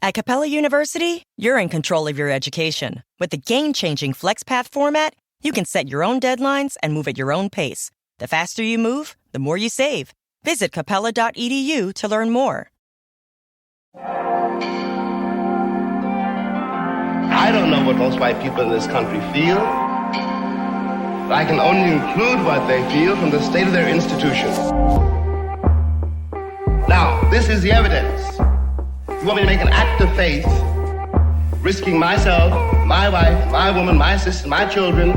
At Capella University, you're in control of your education. With the game-changing FlexPath format, you can set your own deadlines and move at your own pace. The faster you move, the more you save. Visit capella.edu to learn more. I don't know what most white people in this country feel. I can only include what they feel from the state of their institutions. Now, this is the evidence. You want me to make an act of faith, risking myself, my wife, my woman, my sister, my children,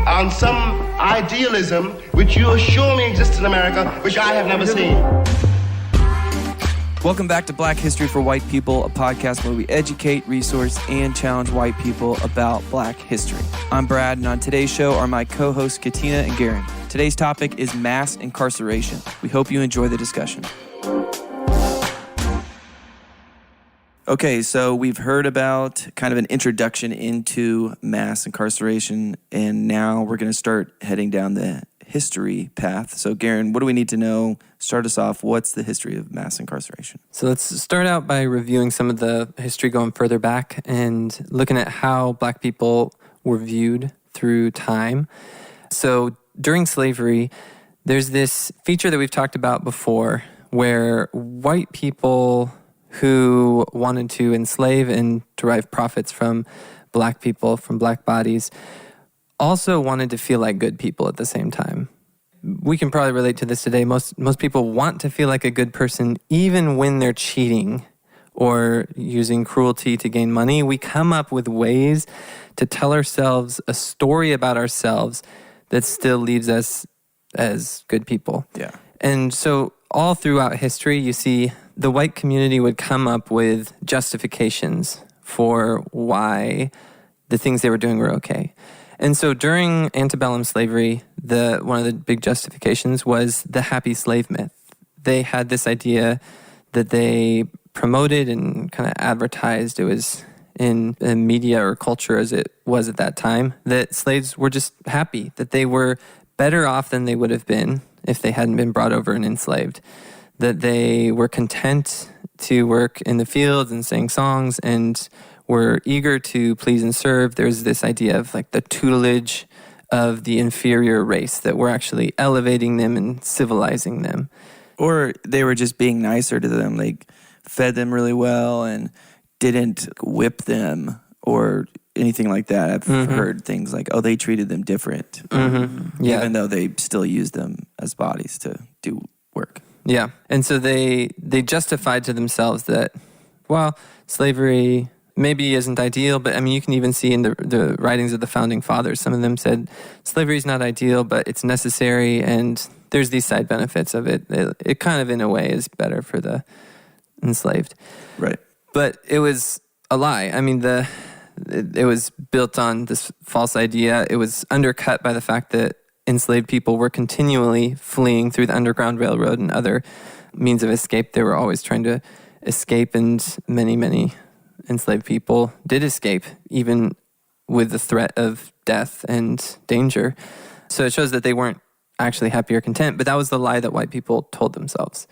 on some idealism which you assure me exists in America, which I have never seen. Welcome back to Black History for White People, a podcast where we educate, resource, and challenge white people about Black history. I'm Brad, and on today's show are my co-hosts Katina and Garen. Today's topic is mass incarceration. We hope you enjoy the discussion. Okay, so we've heard about kind of an introduction into mass incarceration, and now we're going to start heading down the history path. So, Garen, what do we need to know? Start us off. What's the history of mass incarceration? So let's start out by reviewing some of the history going further back and looking at how Black people were viewed through time. So during slavery, there's this feature that we've talked about before where white people who wanted to enslave and derive profits from Black people, from Black bodies, also wanted to feel like good people at the same time. We can probably relate to this today. Most people want to feel like a good person even when they're cheating or using cruelty to gain money. We come up with ways to tell ourselves a story about ourselves that still leaves us as good people. Yeah. And so all throughout history, you see the white community would come up with justifications for why the things they were doing were okay. And so during antebellum slavery, one of the big justifications was the happy slave myth. They had this idea that they promoted and kind of advertised. It was in media or culture as it was at that time, that slaves were just happy, that they were better off than they would have been if they hadn't been brought over and enslaved, that they were content to work in the fields and sing songs and were eager to please and serve. There's this idea of like the tutelage of the inferior race, that we're actually elevating them and civilizing them. Or they were just being nicer to them, like fed them really well and didn't whip them or anything like that. I've heard things like, oh, they treated them different, even though they still used them as bodies to do work. Yeah, and so they justified to themselves that, well, slavery maybe isn't ideal, but I mean, you can even see in the writings of the founding fathers, some of them said slavery is not ideal, but it's necessary, and there's these side benefits of it. It kind of, in a way, is better for the enslaved. Right. But it was a lie. I mean, it was built on this false idea. It was undercut by the fact that enslaved people were continually fleeing through the Underground Railroad and other means of escape. They were always trying to escape, and many enslaved people did escape, even with the threat of death and danger. So it shows that they weren't actually happy or content, but that was the lie that white people told themselves.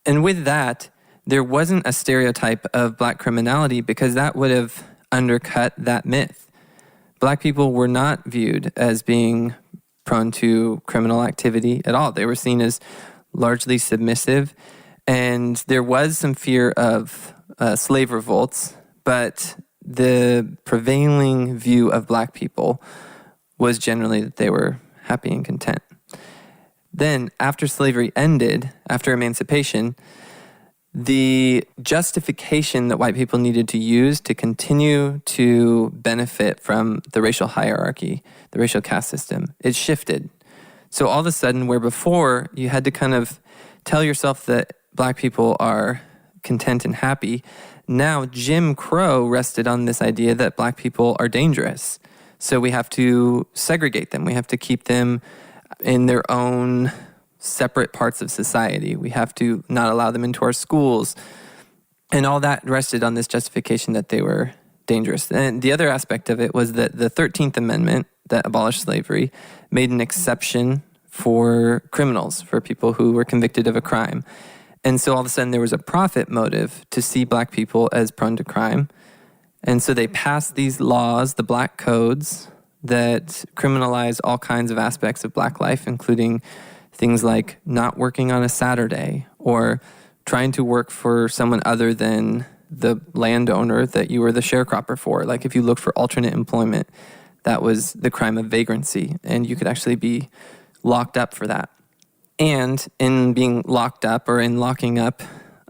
And with that, there wasn't a stereotype of Black criminality, because that would have undercut that myth. Black people were not viewed as being prone to criminal activity at all. They were seen as largely submissive, and there was some fear of slave revolts, but the prevailing view of Black people was generally that they were happy and content. Then, after slavery ended, after emancipation, the justification that white people needed to use to continue to benefit from the racial hierarchy, the racial caste system, it shifted. So all of a sudden, where before you had to kind of tell yourself that Black people are content and happy, now Jim Crow rested on this idea that Black people are dangerous. So we have to segregate them. We have to keep them in their own separate parts of society. We have to not allow them into our schools. And all that rested on this justification that they were dangerous. And the other aspect of it was that the 13th Amendment that abolished slavery made an exception for criminals, for people who were convicted of a crime. And so all of a sudden there was a profit motive to see black people as prone to crime. And so they passed these laws, the black codes, that criminalize all kinds of aspects of black life, including things like not working on a Saturday or trying to work for someone other than the landowner that you were the sharecropper for. Like if you looked for alternate employment, that was the crime of vagrancy, and you could actually be locked up for that. And in being locked up or in locking up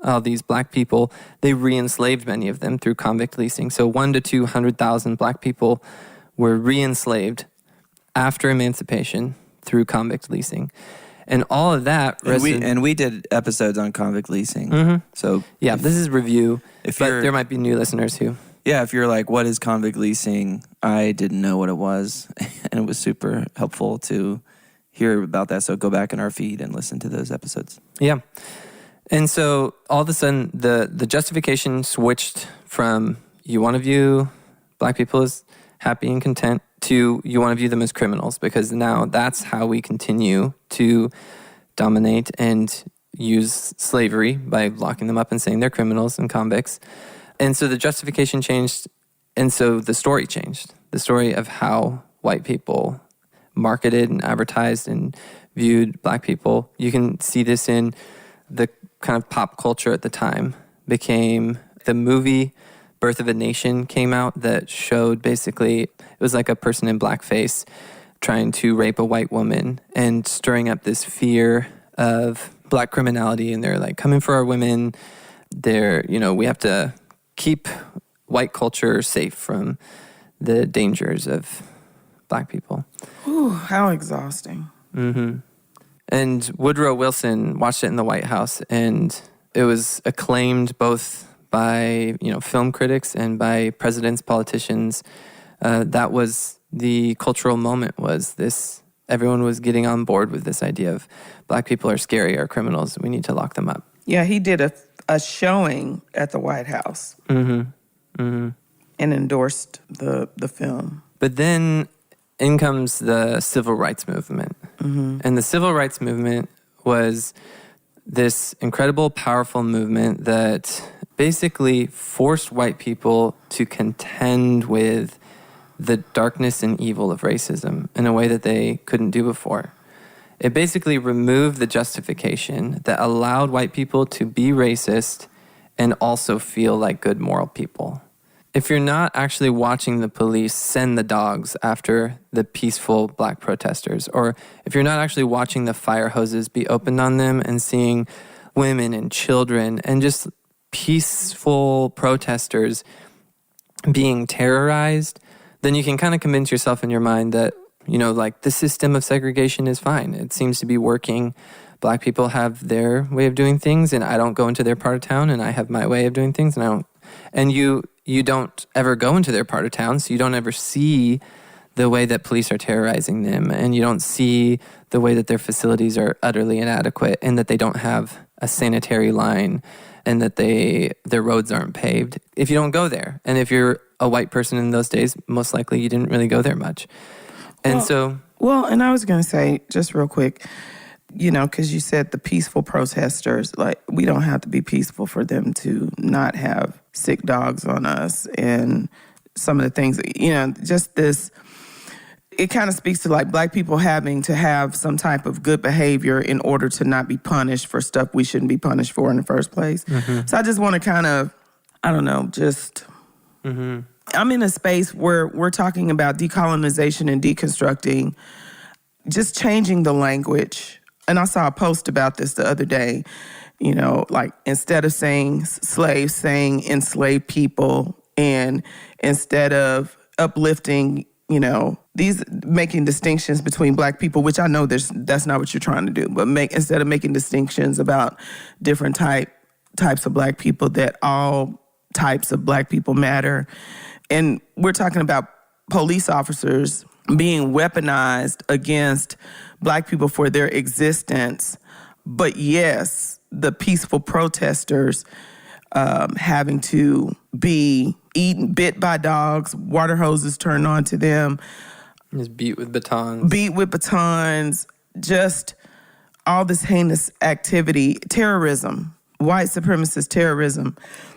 all these black people, they re-enslaved many of them through convict leasing. So 100,000 to 200,000 black people were re-enslaved after emancipation through convict leasing. And all of that... And we did episodes on convict leasing. Mm-hmm. So yeah, this is review, but there might be new listeners who... Yeah, if you're like, what is convict leasing? I didn't know what it was. And it was super helpful to hear about that. So go back in our feed and listen to those episodes. Yeah. And so all of a sudden, the justification switched from you want to view black people as happy and content to you want to view them as criminals, because now that's how we continue to dominate and use slavery by locking them up and saying they're criminals and convicts. And so the justification changed, and so the story changed. The story of how white people marketed and advertised and viewed black people. You can see this in the kind of pop culture at the time. Became the movie Birth of a Nation came out that showed basically, it was like a person in blackface trying to rape a white woman and stirring up this fear of black criminality. And they're like, coming for our women. They're, we have to keep white culture safe from the dangers of black people. Ooh, how exhausting. Mm-hmm. And Woodrow Wilson watched it in the White House, and it was acclaimed both by film critics and by presidents, politicians. That was the cultural moment. Was this? Everyone was getting on board with this idea of black people are scary, are criminals. We need to lock them up. Yeah, he did a showing at the White House. Mm-hmm. Mm-hmm. And endorsed the film. But then in comes the civil rights movement. Mm-hmm. And the civil rights movement was this incredible, powerful movement that basically forced white people to contend with the darkness and evil of racism in a way that they couldn't do before. It basically removed the justification that allowed white people to be racist and also feel like good moral people. If you're not actually watching the police send the dogs after the peaceful black protesters, or if you're not actually watching the fire hoses be opened on them and seeing women and children and just peaceful protesters being terrorized, then you can kind of convince yourself in your mind that, the system of segregation is fine. It seems to be working. Black people have their way of doing things, and I don't go into their part of town, and I have my way of doing things, and I don't. And you don't ever go into their part of town, so you don't ever see the way that police are terrorizing them, and you don't see the way that their facilities are utterly inadequate, and that they don't have a sanitary line, and that their roads aren't paved. If you don't go there, and if you're a white person in those days, most likely you didn't really go there much. And and I was going to say, just real quick, because you said the peaceful protesters, like, we don't have to be peaceful for them to not have sick dogs on us and some of the things, just this, it kind of speaks to like black people having to have some type of good behavior in order to not be punished for stuff we shouldn't be punished for in the first place. Mm-hmm. So I just want to kind of, mm-hmm. I'm in a space where we're talking about decolonization and deconstructing, just changing the language. And I saw a post about this the other day, like instead of saying slaves, saying enslaved people, and instead of uplifting, these making distinctions between black people, which I know that's not what you're trying to do, but instead of making distinctions about different types of black people, that all types of black people matter. And we're talking about police officers being weaponized against black people for their existence. But yes, the peaceful protesters having to be bit by dogs, water hoses turned on to them. Just beat with batons. Just all this heinous activity, terrorism. white supremacist terrorism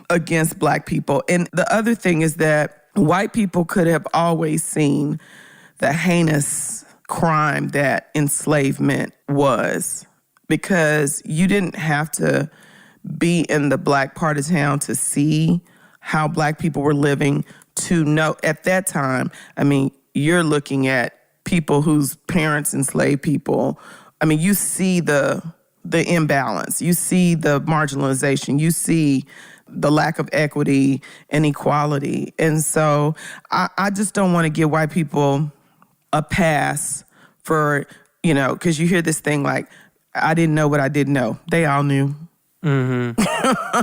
against black people. And the other thing is that white people could have always seen the heinous crime that enslavement was, because you didn't have to be in the black part of town to see how black people were living to know at that time. I mean, you're looking at people whose parents enslaved people. I mean, you see the imbalance, you see the marginalization, you see the lack of equity and equality. And so I just don't want to give white people a pass for, because you hear this thing like, I didn't know what I didn't know. They all knew. Mm-hmm.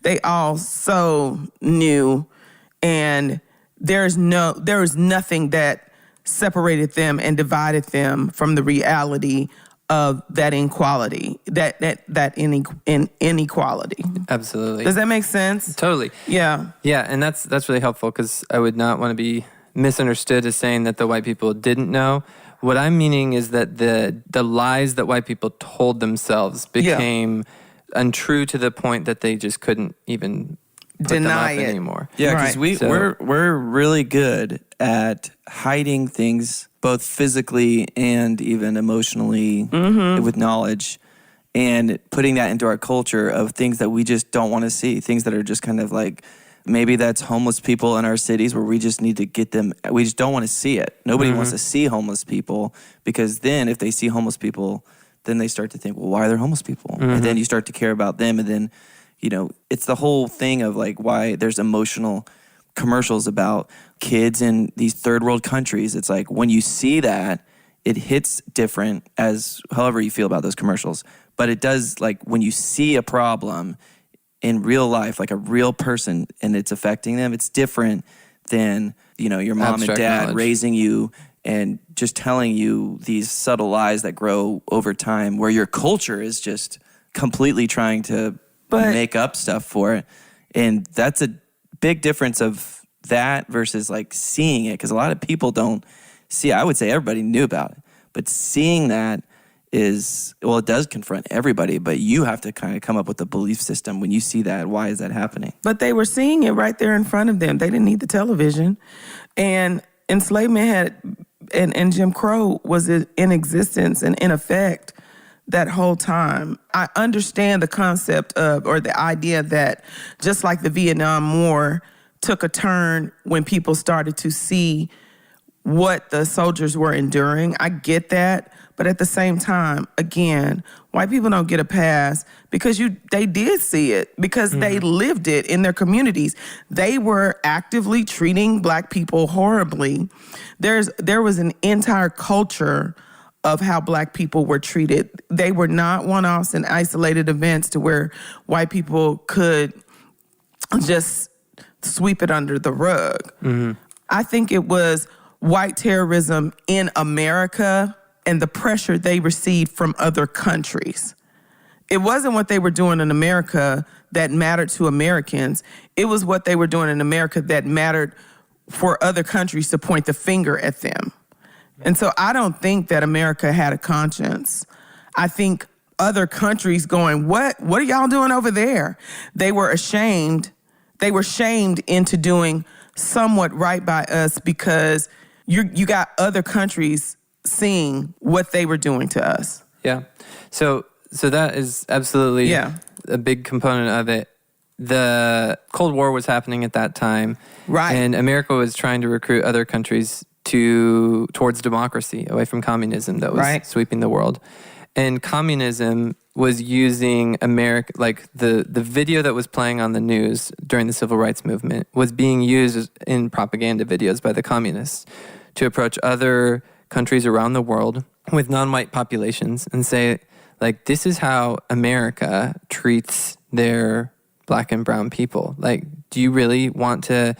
They all so knew. And there was nothing that separated them and divided them from the reality of that inequality, that inequality. Absolutely. Does that make sense? Totally. Yeah. Yeah, and that's really helpful, because I would not want to be misunderstood as saying that the white people didn't know. What I'm meaning is that the lies that white people told themselves became untrue to the point that they just couldn't even deny it anymore. Yeah, because Right. we're really good at hiding things, both physically and even emotionally, with knowledge, and putting that into our culture of things that we just don't want to see, things that are just kind of like, maybe that's homeless people in our cities where we just need to get them, we just don't want to see it. Nobody wants to see homeless people, because then if they see homeless people, then they start to think, well, why are there homeless people? And then you start to care about them, and then it's the whole thing of like why there's emotional commercials about kids in these third world countries. It's like when you see that, it hits different as however you feel about those commercials. But it does, like when you see a problem in real life, like a real person, and it's affecting them, it's different than, your mom Abstract and dad knowledge. raising you and just telling you these subtle lies that grow over time, where your culture is just completely trying to make up stuff for it. And that's a big difference of that versus like seeing it, because a lot of people don't see. I would say everybody knew about it, but seeing that is, well, it does confront everybody, but you have to kind of come up with a belief system when you see that. Why is that happening? But they were seeing it right there in front of them. They didn't need the television. And enslavement and Jim Crow was in existence and in effect that whole time. I understand the concept of, or the idea that just like the Vietnam War took a turn when people started to see what the soldiers were enduring. I get that. But at the same time, again, white people don't get a pass because they did see it, because they lived it in their communities. They were actively treating black people horribly. There was an entire culture of how black people were treated. They were not one-offs and isolated events to where white people could just sweep it under the rug. I think it was white terrorism in America and the pressure they received from other countries. It wasn't what they were doing in America that mattered to Americans. It was what they were doing in America that mattered for other countries to point the finger at them. And so I don't think that America had a conscience. I think other countries going, what are y'all doing over there? They were ashamed. They were shamed into doing somewhat right by us because you got other countries seeing what they were doing to us. Yeah. So that is absolutely a big component of it. The Cold War was happening at that time. Right. And America was trying to recruit other countries towards democracy, away from communism that was sweeping the world. And communism was using America, like the video that was playing on the news during the civil rights movement was being used in propaganda videos by the communists to approach other countries around the world with non-white populations and say, like, this is how America treats their black and brown people. Like, do you really want to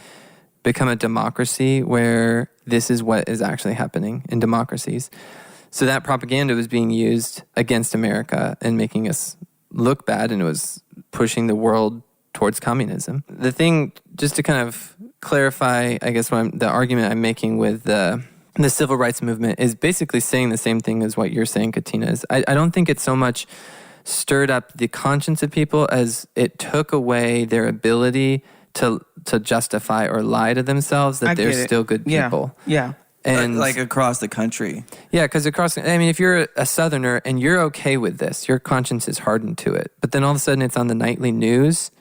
become a democracy where this is what is actually happening in democracies? So that propaganda was being used against America and making us look bad, and it was pushing the world towards communism. The thing, just to kind of clarify, I guess, the argument I'm making with the civil rights movement is basically saying the same thing as what you're saying, Katina. I don't think it's so much stirred up the conscience of people as it took away their ability to justify or lie to themselves that they're still good people. Yeah. And like across the country. Yeah, because if you're a Southerner and you're okay with this, your conscience is hardened to it. But then all of a sudden it's on the nightly news.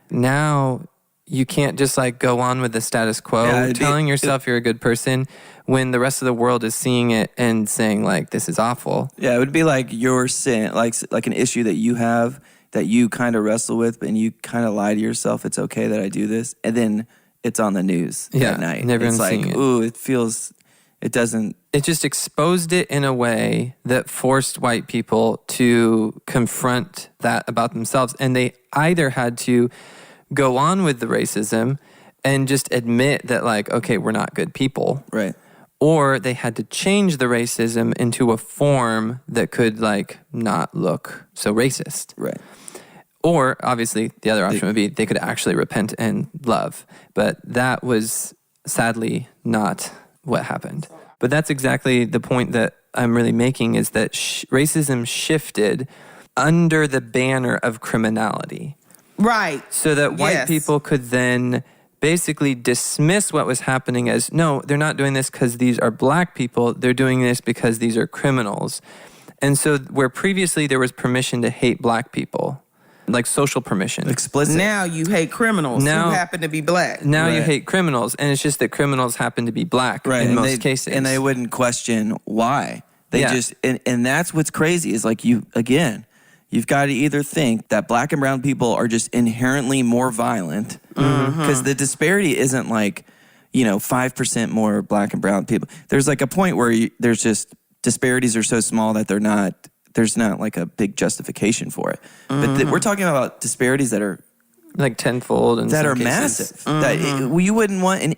Now you can't just like go on with the status quo, telling yourself you're a good person when the rest of the world is seeing it and saying like, this is awful. Yeah, it would be like your sin, like an issue that you have that you kind of wrestle with, and you kind of lie to yourself, it's okay that I do this. And then it's on the news at night. And everyone's seeing it. Ooh, it doesn't. It just exposed it in a way that forced white people to confront that about themselves. And they either had to go on with the racism and just admit that like, okay, we're not good people. Right. Or they had to change the racism into a form that could like not look so racist. Right. Or obviously the other option would be they could actually repent and love. But that was sadly not what happened. But that's exactly the point that I'm really making, is that racism shifted under the banner of criminality. Right. So that white people could then basically dismiss what was happening as, no, they're not doing this because these are black people. They're doing this because these are criminals. And so where previously there was permission to hate black people, like social permission. Explicit. Now you hate criminals who happen to be black. Now you hate criminals, and it's just that criminals happen to be black in most cases. And they wouldn't question why. They just, and that's what's crazy is like you've got to either think that black and brown people are just inherently more violent, because the disparity isn't like, 5% more black and brown people. There's like a point where there's just disparities are so small that there's not like a big justification for it. But we're talking about disparities that are like tenfold and that are massive. That you wouldn't want in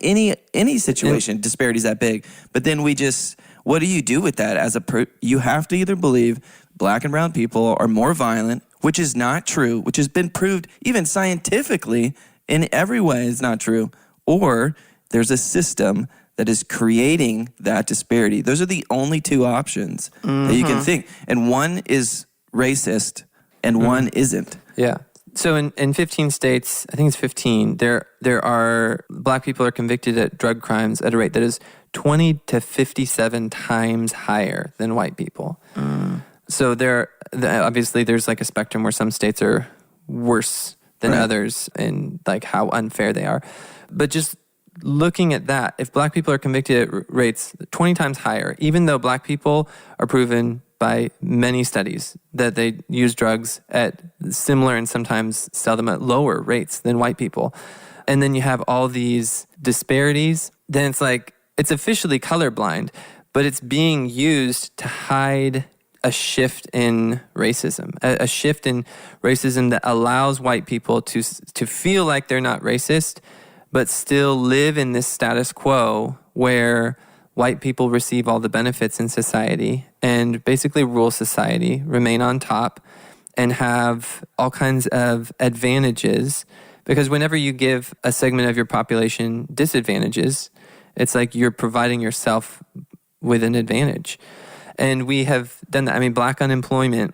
any situation disparities that big. But then what do you do with that as you have to either believe black and brown people are more violent, which is not true, which has been proved even scientifically in every way is not true, or there's a system that is creating that disparity. Those are the only two options that you can think. And one is racist and one isn't. Yeah. So in 15 states, I think it's 15, there are black people are convicted at drug crimes at a rate that is 20 to 57 times higher than white people. So obviously there's like a spectrum where some states are worse than others and like how unfair they are. But just looking at that, if black people are convicted at rates 20 times higher, even though black people are proven by many studies that they use drugs at similar and sometimes sell them at lower rates than white people, and then you have all these disparities, then it's like, it's officially colorblind, but it's being used to hide a shift in racism, a shift in racism that allows white people to feel like they're not racist, but still live in this status quo where white people receive all the benefits in society and basically rule society, remain on top, and have all kinds of advantages. Because whenever you give a segment of your population disadvantages, it's like you're providing yourself with an advantage. And we have done that. I mean, black unemployment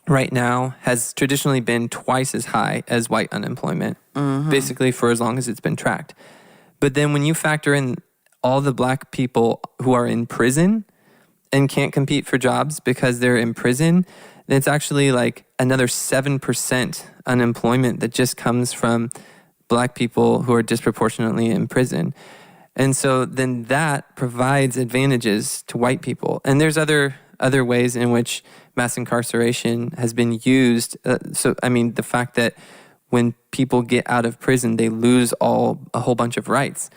right now has traditionally been twice as high as white unemployment, basically for as long as it's been tracked. But then when you factor in all the black people who are in prison and can't compete for jobs because they're in prison, then it's actually like another 7% unemployment that just comes from black people who are disproportionately in prison. And so then that provides advantages to white people. And there's other ways in which mass incarceration has been used. The fact that when people get out of prison, they lose a whole bunch of rights.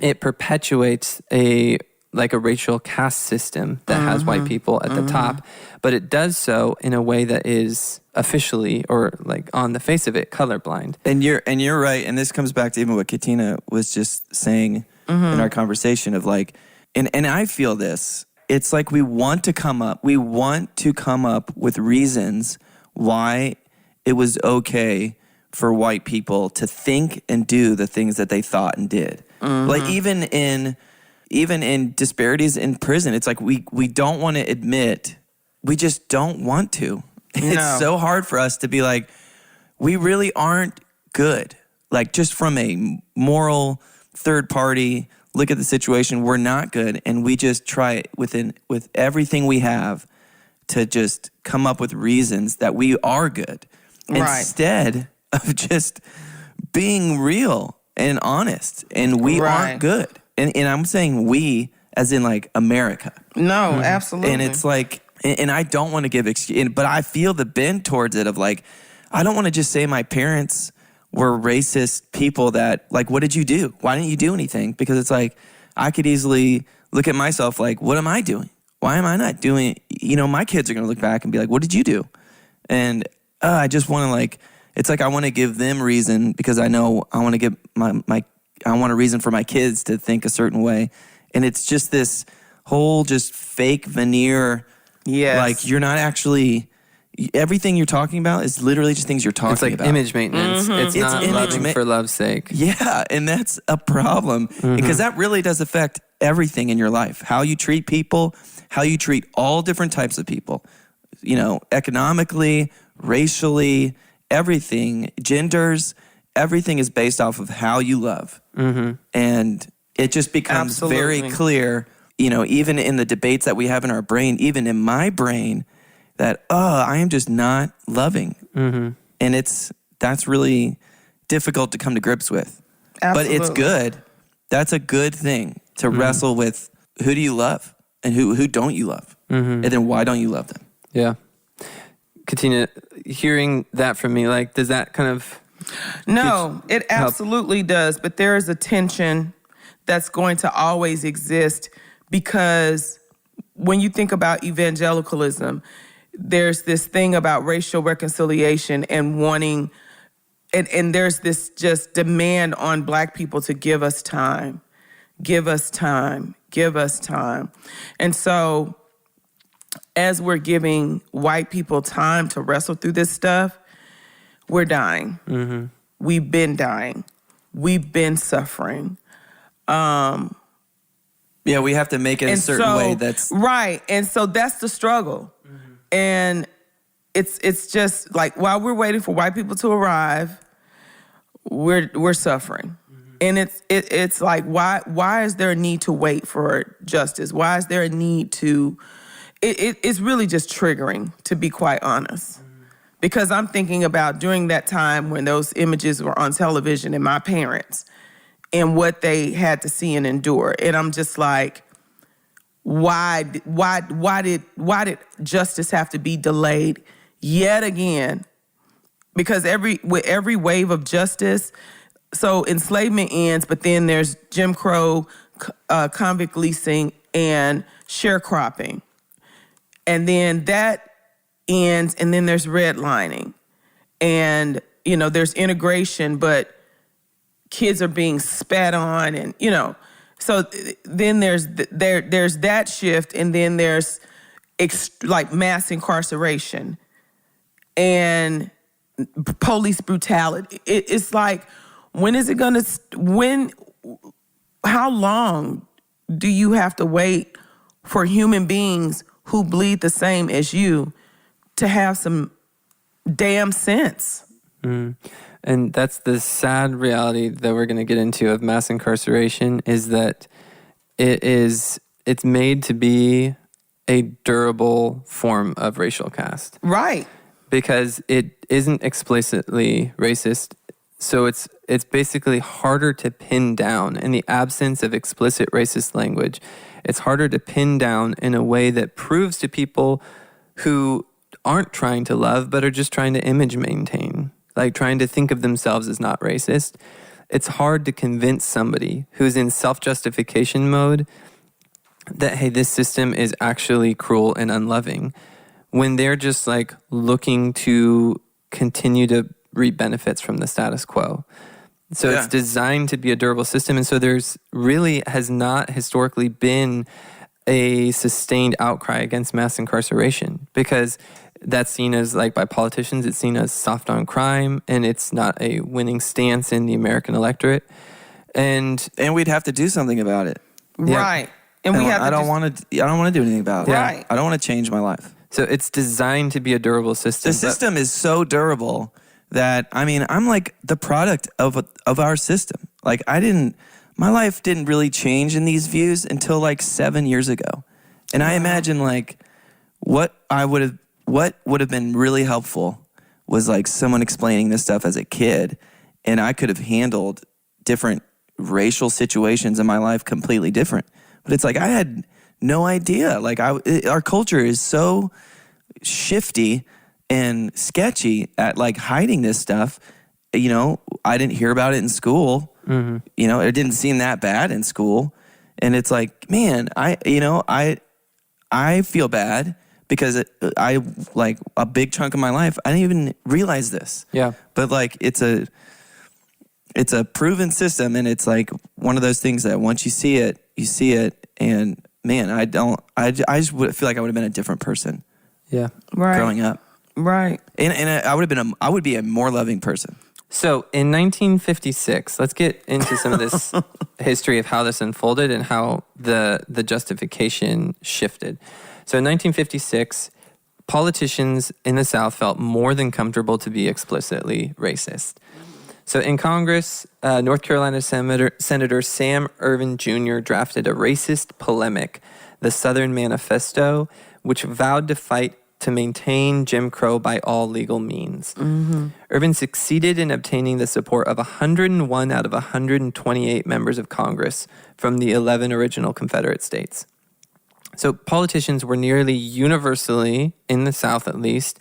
It perpetuates a racial caste system that has white people at the top, but it does so in a way that is officially, or like on the face of it, colorblind. And you're right. And this comes back to even what Katina was just saying in our conversation of like, and I feel this. It's like we want to come up with reasons why it was okay for white people to think and do the things that they thought and did. Like even in disparities in prison, it's like we don't want to admit, we just don't want to. It's so hard for us to be like, we really aren't good. Like, just from a moral third party look at the situation, we're not good. And we just try with everything we have to just come up with reasons that we are good. Right. Instead of just being real and honest. And we aren't good. And I'm saying we as in like America. No, absolutely. And it's like, and I don't want to give excuse, but I feel the bend towards it of like, I don't want to just say my parents were racist people that, like, what did you do? Why didn't you do anything? Because it's like, I could easily look at myself like, what am I doing? Why am I not doing it? My kids are going to look back and be like, what did you do? And I just want to like, it's like I want to give them reason because I know I want to give I want a reason for my kids to think a certain way. And it's just this whole just fake veneer. Yes. Like, you're not actually, everything you're talking about is literally just things you're talking about. It's like image maintenance. It's not loving for love's sake. Yeah, and that's a problem because that really does affect everything in your life. How you treat people, how you treat all different types of people, economically, racially, everything, genders, everything is based off of how you love. And it just becomes very clear, even in the debates that we have in our brain, even in my brain, that, I am just not loving. And that's really difficult to come to grips with. Absolutely. But it's good. That's a good thing to wrestle with. Who do you love and who don't you love? And then why don't you love them? Yeah. Katina, hearing that from me, like, does that kind of... No, it absolutely does. But there is a tension that's going to always exist because when you think about evangelicalism, there's this thing about racial reconciliation and wanting, and there's this just demand on Black people to give us time, give us time, give us time. And so as we're giving white people time to wrestle through this stuff, we're dying. We've been dying. We've been suffering. Yeah, we have to make it a certain way that's... Right, and so that's the struggle. And it's just like, while we're waiting for white people to arrive, we're suffering. And it's like, why is there a need to wait for justice? Why is there a need to... It's really just triggering, to be quite honest. Because I'm thinking about during that time when those images were on television and my parents and what they had to see and endure. And I'm just like, why did justice have to be delayed yet again? Because with every wave of justice, so enslavement ends, but then there's Jim Crow, convict leasing, and sharecropping. And then that ends, and then there's redlining. And, there's integration, but kids are being spat on, and, So then there's that shift, and then there's like mass incarceration and police brutality. It's like, when is it gonna? How long do you have to wait for human beings who bleed the same as you to have some damn sense? And that's the sad reality that we're going to get into of mass incarceration, is that it's made to be a durable form of racial caste. Right. Because it isn't explicitly racist. So it's basically harder to pin down. In the absence of explicit racist language, it's harder to pin down in a way that proves to people who aren't trying to love but are just trying to image maintain, like trying to think of themselves as not racist. It's hard to convince somebody who's in self-justification mode that, hey, this system is actually cruel and unloving, when they're just like looking to continue to reap benefits from the status quo. So It's designed to be a durable system. And so there's really has not historically been a sustained outcry against mass incarceration, because that's seen as, like, by politicians, it's seen as soft on crime, and it's not a winning stance in the American electorate. And we'd have to do something about it. Right. And we have I don't want to do anything about it. Right. I don't want to change my life. So it's designed to be a durable system. The system is so durable that, I mean, I'm like the product of our system. Like my life didn't really change in these views until like 7 years ago. And I imagine like what would have been really helpful was like someone explaining this stuff as a kid, and I could have handled different racial situations in my life completely different. But it's like I had no idea. Like our culture is so shifty and sketchy at like hiding this stuff. You know, I didn't hear about it in school. Mm-hmm. You know, it didn't seem that bad in school. And it's like, man, I feel bad because I like a big chunk of my life, I didn't even realize this. Yeah. But like it's a proven system, and it's like one of those things that once you see it, and man, I just would feel like I would have been a different person. Yeah. Right. Growing up. Right. And I would be a more loving person. So in 1956, let's get into some of this history of how this unfolded and how the justification shifted. So in 1956, politicians in the South felt more than comfortable to be explicitly racist. So in Congress, North Carolina Senator Sam Ervin Jr. drafted a racist polemic, the Southern Manifesto, which vowed to fight to maintain Jim Crow by all legal means. Mm-hmm. Ervin succeeded in obtaining the support of 101 out of 128 members of Congress from the 11 original Confederate states. So politicians were nearly universally, in the South at least,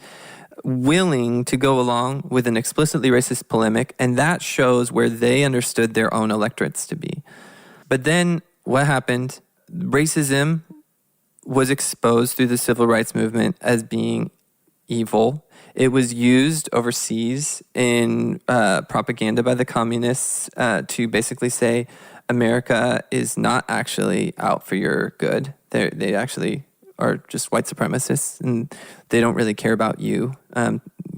willing to go along with an explicitly racist polemic, and that shows where they understood their own electorates to be. But then what happened? Racism was exposed through the civil rights movement as being evil. It was used overseas in propaganda by the communists to basically say America is not actually out for your good. They actually are just white supremacists, and they don't really care about you.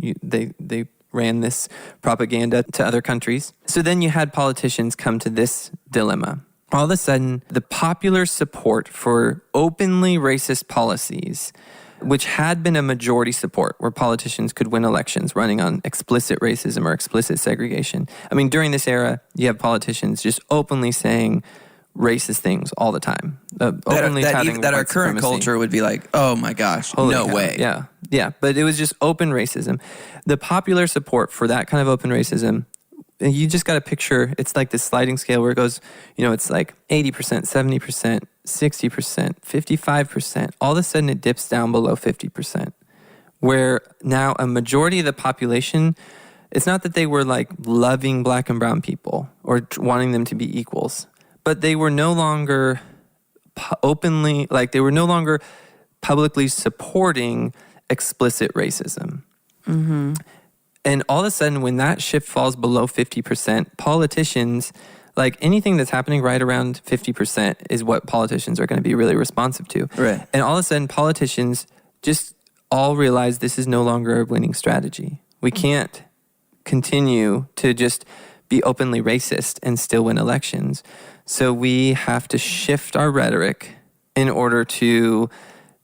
They ran this propaganda to other countries. So then you had politicians come to this dilemma. All of a sudden, the popular support for openly racist policies, which had been a majority support where politicians could win elections running on explicit racism or explicit segregation. I mean, during this era, you have politicians just openly saying racist things all the time. That our current culture would be like, oh my gosh, no way. Yeah. But it was just open racism. The popular support for that kind of open racism, you just got to picture, it's like this sliding scale where it goes, it's like 80%, 70%, 60%, 55%. All of a sudden it dips down below 50%, where now a majority of the population, it's not that they were like loving black and brown people or wanting them to be equals, but they were no longer publicly supporting explicit racism. Mm-hmm. And all of a sudden, when that shift falls below 50%, politicians, like anything that's happening right around 50% is what politicians are going to be really responsive to. Right. And all of a sudden, politicians just all realize this is no longer a winning strategy. We can't continue to just be openly racist and still win elections. So we have to shift our rhetoric in order to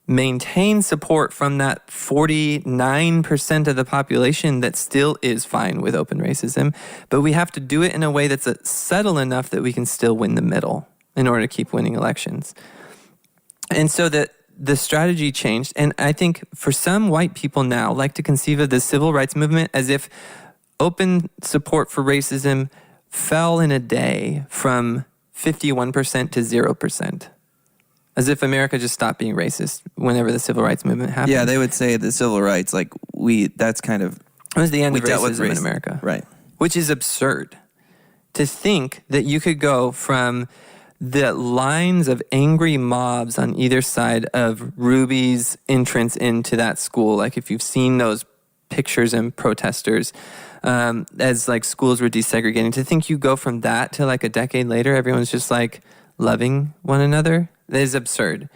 maintain support from that 49% of the population that still is fine with open racism. But we have to do it in a way that's subtle enough that we can still win the middle in order to keep winning elections. And so that the strategy changed. And I think for some white people now like to conceive of the civil rights movement as if open support for racism fell in a day from 51% to 0%. As if America just stopped being racist whenever the civil rights movement happened. Yeah, they would say the civil rights, like that's kind of... It was the end of racism in America. Right. Which is absurd. To think that you could go from the lines of angry mobs on either side of Ruby's entrance into that school, like if you've seen those pictures and protesters, as like schools were desegregating, to think you go from that to like a decade later, everyone's just like loving one another, that is absurd.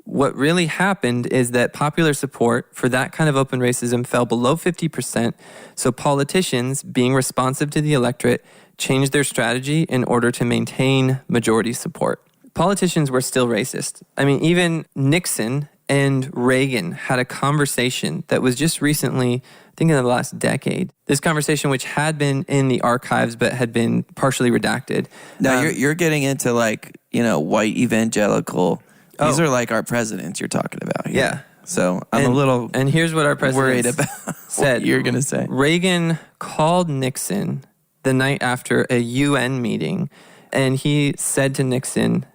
What really happened is that popular support for that kind of open racism fell below 50%, so politicians, being responsive to the electorate, changed their strategy in order to maintain majority support. Politicians were still racist. I mean, even Nixon and Reagan had a conversation that was just recently, I think in the last decade. This conversation, which had been in the archives but had been partially redacted. Now you're getting into like, white evangelical. These are like our presidents you're talking about here. Yeah. So I'm a little and here's what our president worried about said. What you're going to say. Reagan called Nixon the night after a UN meeting, and he said to Nixon,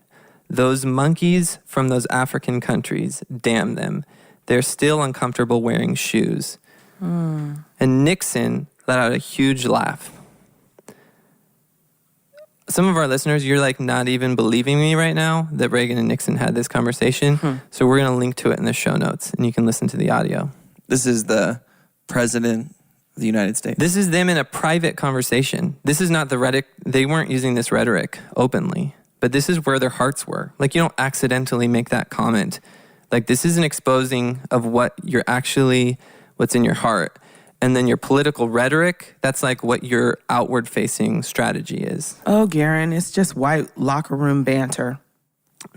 "Those monkeys from those African countries, damn them. They're still uncomfortable wearing shoes." And Nixon let out a huge laugh. Some of our listeners, you're like not even believing me right now that Reagan and Nixon had this conversation. So we're going to link to it in the show notes, and you can listen to the audio. This is the president of the United States. This is them in a private conversation. This is not the rhetoric. They weren't using this rhetoric openly, but this is where their hearts were. Like, you don't accidentally make that comment. Like, this is an exposing of what's in your heart. And then your political rhetoric, that's like what your outward-facing strategy is. Oh, Garen, it's just white locker room banter.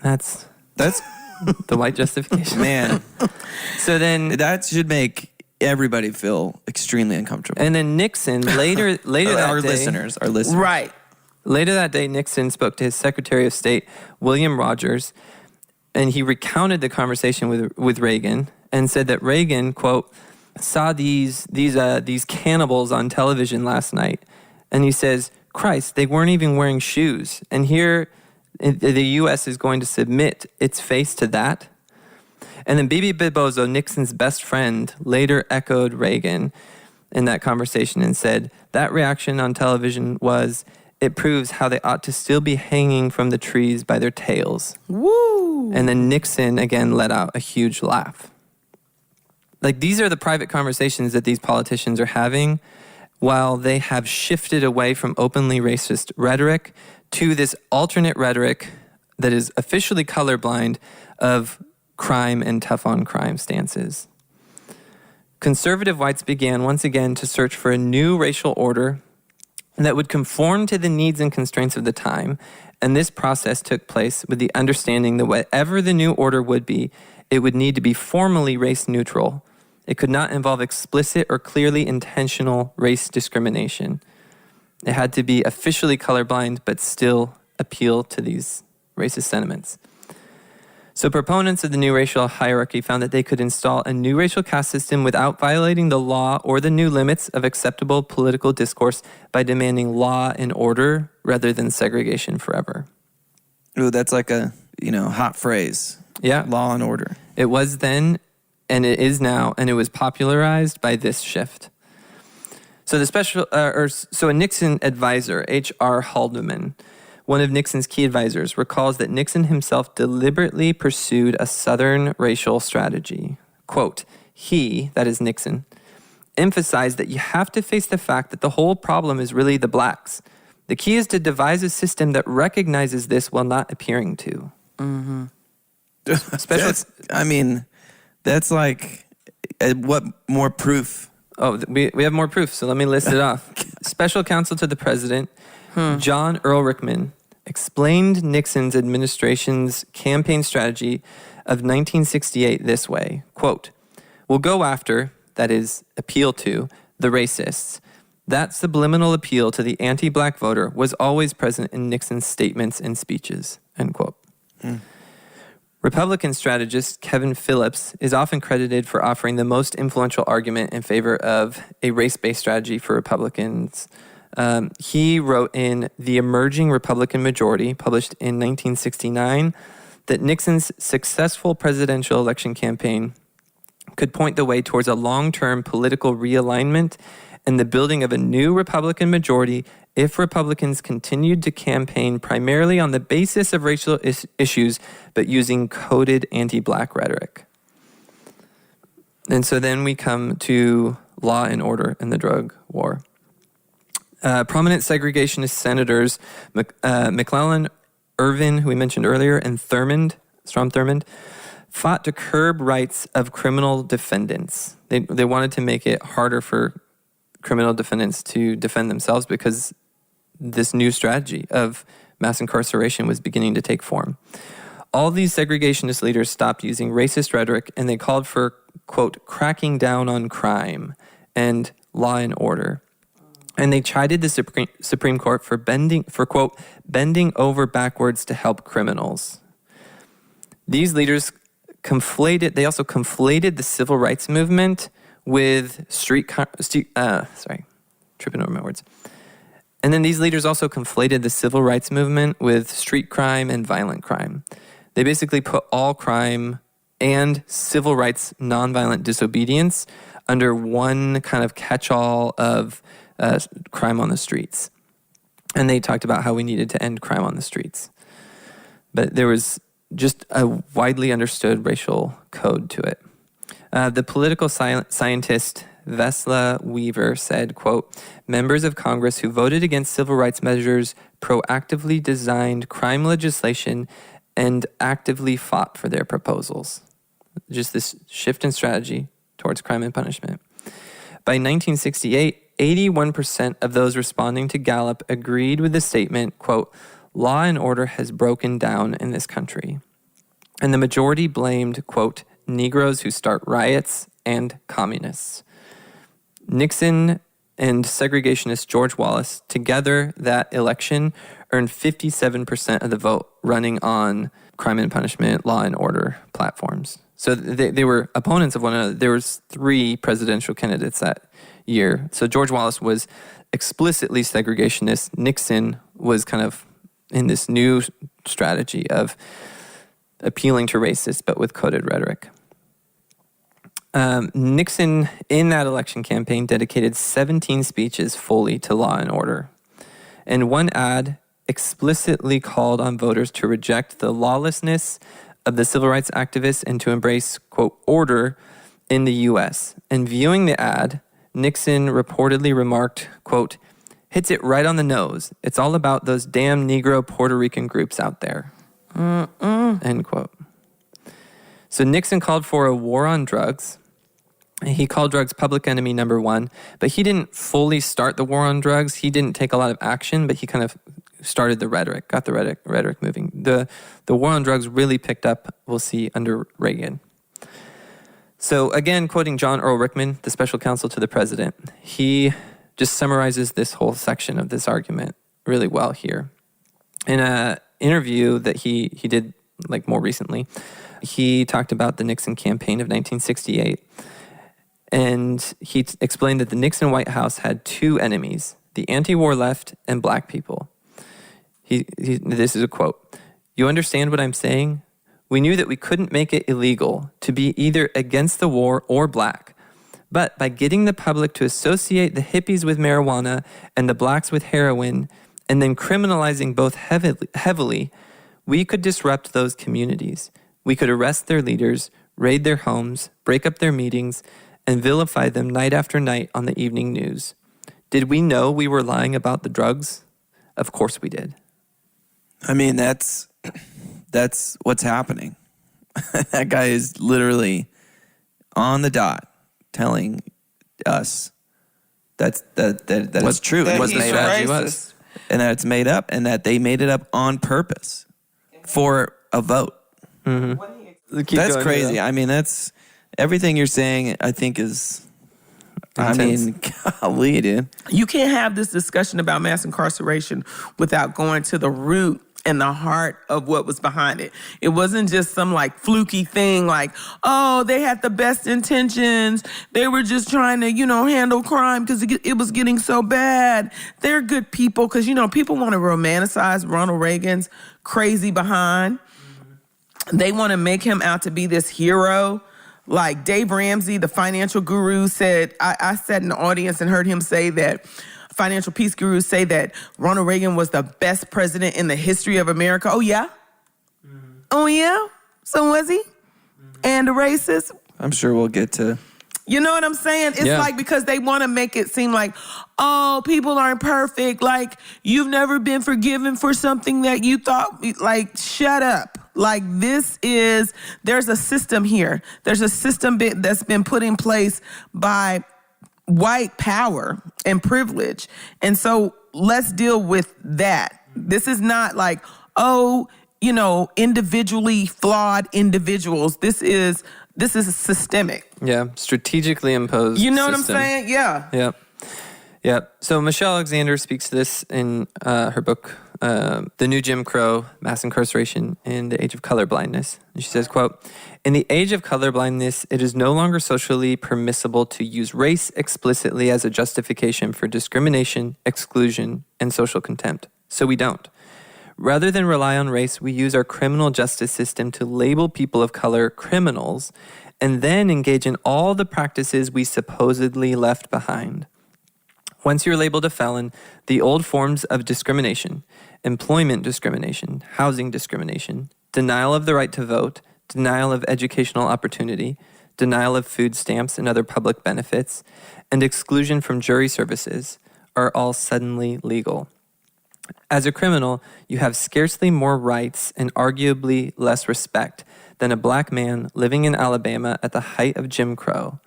That's the white justification. Man. So then That should make everybody feel extremely uncomfortable. And then Nixon, later that our day... listeners. Right. Later that day, Nixon spoke to his Secretary of State, William Rogers, and he recounted the conversation with Reagan and said that Reagan, quote, saw these cannibals on television last night. And he says, Christ, they weren't even wearing shoes. And here the U.S. is going to submit its face to that. And then Bibi Bibozo, Nixon's best friend, later echoed Reagan in that conversation and said, that reaction on television was, it proves how they ought to still be hanging from the trees by their tails. Woo! And then Nixon again let out a huge laugh. Like, these are the private conversations that these politicians are having while they have shifted away from openly racist rhetoric to this alternate rhetoric that is officially colorblind of crime and tough on crime stances. Conservative whites began once again to search for a new racial order that would conform to the needs and constraints of the time. And this process took place with the understanding that whatever the new order would be, it would need to be formally race neutral. It could not involve explicit or clearly intentional race discrimination. It had to be officially colorblind, but still appeal to these racist sentiments. So proponents of the new racial hierarchy found that they could install a new racial caste system without violating the law or the new limits of acceptable political discourse by demanding law and order rather than segregation forever. Ooh, that's like a, hot phrase. Yeah. Law and order. It was then, and it is now, and it was popularized by this shift. So a Nixon advisor, H.R. Haldeman, one of Nixon's key advisors, recalls that Nixon himself deliberately pursued a Southern racial strategy. Quote, he, that is Nixon, emphasized that you have to face the fact that the whole problem is really the blacks. The key is to devise a system that recognizes this while not appearing to. Mm-hmm. That's like, what more proof? Oh, we have more proof, so let me list it off. Special counsel to the president, John Earl Rickman, explained Nixon's administration's campaign strategy of 1968 this way, quote, we'll go after, that is, appeal to, the racists. That subliminal appeal to the anti-black voter was always present in Nixon's statements and speeches, end quote. Republican strategist Kevin Phillips is often credited for offering the most influential argument in favor of a race-based strategy for Republicans. He wrote in The Emerging Republican Majority, published in 1969, that Nixon's successful presidential election campaign could point the way towards a long-term political realignment and the building of a new Republican majority if Republicans continued to campaign primarily on the basis of racial issues, but using coded anti-black rhetoric. And so then we come to law and order and the drug war. Prominent segregationist senators McClellan, Irvin, who we mentioned earlier, and Strom Thurmond, fought to curb rights of criminal defendants. They wanted to make it harder for criminal defendants to defend themselves because this new strategy of mass incarceration was beginning to take form. All these segregationist leaders stopped using racist rhetoric, and they called for, quote, cracking down on crime and law and order. And they chided the Supreme Court for quote, bending over backwards to help criminals. These leaders conflated the civil rights movement with tripping over my words. And then these leaders also conflated the civil rights movement with street crime and violent crime. They basically put all crime and civil rights nonviolent disobedience under one kind of catch-all of crime on the streets. And they talked about how we needed to end crime on the streets. But there was just a widely understood racial code to it. The political scientist Vesla Weaver said, quote, members of Congress who voted against civil rights measures proactively designed crime legislation and actively fought for their proposals. Just this shift in strategy towards crime and punishment. By 1968, 81% of those responding to Gallup agreed with the statement, quote, law and order has broken down in this country. And the majority blamed, quote, Negroes who start riots and communists. Nixon and segregationist George Wallace, together that election, earned 57% of the vote running on crime and punishment, law and order platforms. So they were opponents of one another. There was 3 presidential candidates that year. So George Wallace was explicitly segregationist. Nixon was kind of in this new strategy of appealing to racists, but with coded rhetoric. Nixon, in that election campaign, dedicated 17 speeches fully to law and order. And one ad explicitly called on voters to reject the lawlessness of the civil rights activists and to embrace, quote, order in the U.S. And viewing the ad, Nixon reportedly remarked, quote, hits it right on the nose. It's all about those damn Negro Puerto Rican groups out there. End quote. So Nixon called for a war on drugs. He called drugs public enemy number 1, but he didn't fully start the war on drugs. He didn't take a lot of action, but he kind of started the rhetoric, got the rhetoric moving. The war on drugs really picked up, we'll see, under Reagan. So again, quoting John Earl Rickman, the special counsel to the president, he just summarizes this whole section of this argument really well here. In an interview that he did like more recently, he talked about the Nixon campaign of 1968. And he explained that the Nixon White House had 2 enemies, the anti-war left and black people. This is a quote. You understand what I'm saying? We knew that we couldn't make it illegal to be either against the war or black. But by getting the public to associate the hippies with marijuana and the blacks with heroin, and then criminalizing both heavily, we could disrupt those communities. We could arrest their leaders, raid their homes, break up their meetings, and vilify them night after night on the evening news. Did we know we were lying about the drugs? Of course we did. I mean, that's what's happening. That guy is literally on the dot telling us that it's true. That It was he's made up. racist. And that it's made up, and that they made it up on purpose for a vote. Mm-hmm. That's crazy. I mean, that's everything you're saying, I think is, intense. I mean, golly, dude. You can't have this discussion about mass incarceration without going to the root and the heart of what was behind it. It wasn't just some like fluky thing like, oh, they had the best intentions. They were just trying to, handle crime because it was getting so bad. They're good people because, people want to romanticize Ronald Reagan's crazy behind. They want to make him out to be this hero. Like Dave Ramsey, the financial guru, said, I sat in the audience and heard him say that, financial peace gurus say that Ronald Reagan was the best president in the history of America. Oh, yeah? Mm-hmm. Oh, yeah? So was he? Mm-hmm. And a racist? I'm sure we'll get to... You know what I'm saying? It's like because they want to make it seem like, oh, people aren't perfect. Like, you've never been forgiven for something that you thought, like, shut up. Like, there's a system here. There's a system that's been put in place by white power and privilege. And so let's deal with that. This is not like, oh, individually flawed individuals. This is systemic. Yeah, strategically imposed. You know what I'm system. saying? Yeah. Yep. Yep. So Michelle Alexander speaks to this in her book, The New Jim Crow, Mass Incarceration in the Age of Colorblindness. And she says, quote, "In the age of colorblindness, it is no longer socially permissible to use race explicitly as a justification for discrimination, exclusion, and social contempt. So we don't. Rather than rely on race, we use our criminal justice system to label people of color criminals and then engage in all the practices we supposedly left behind. Once you're labeled a felon, the old forms of discrimination, employment discrimination, housing discrimination, denial of the right to vote, denial of educational opportunity, denial of food stamps and other public benefits, and exclusion from jury services are all suddenly legal. As a criminal, you have scarcely more rights and arguably less respect than a black man living in Alabama at the height of Jim Crow.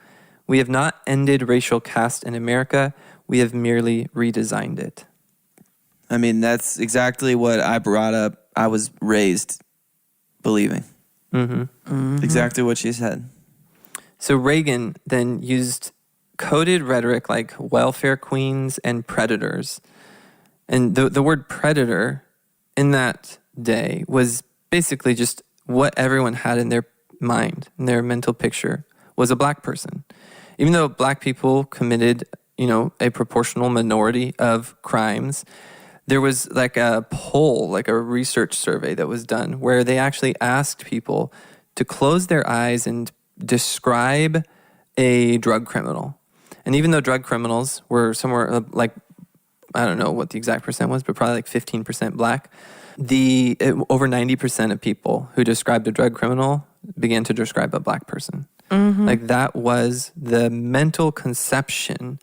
We have not ended racial caste in America. We have merely redesigned it." I mean, that's exactly what I brought up. I was raised believing. Exactly what she said. So Reagan then used coded rhetoric like welfare queens and predators. And the word predator in that day was basically just what everyone had in their mind, in their mental picture, was a black person. Even though black people committed, a proportional minority of crimes, there was like a poll, like a research survey that was done where they actually asked people to close their eyes and describe a drug criminal. And even though drug criminals were somewhere like, I don't know what the exact percent was, but probably like 15% black, over 90% of people who described a drug criminal began to describe a black person. Like that was the mental conception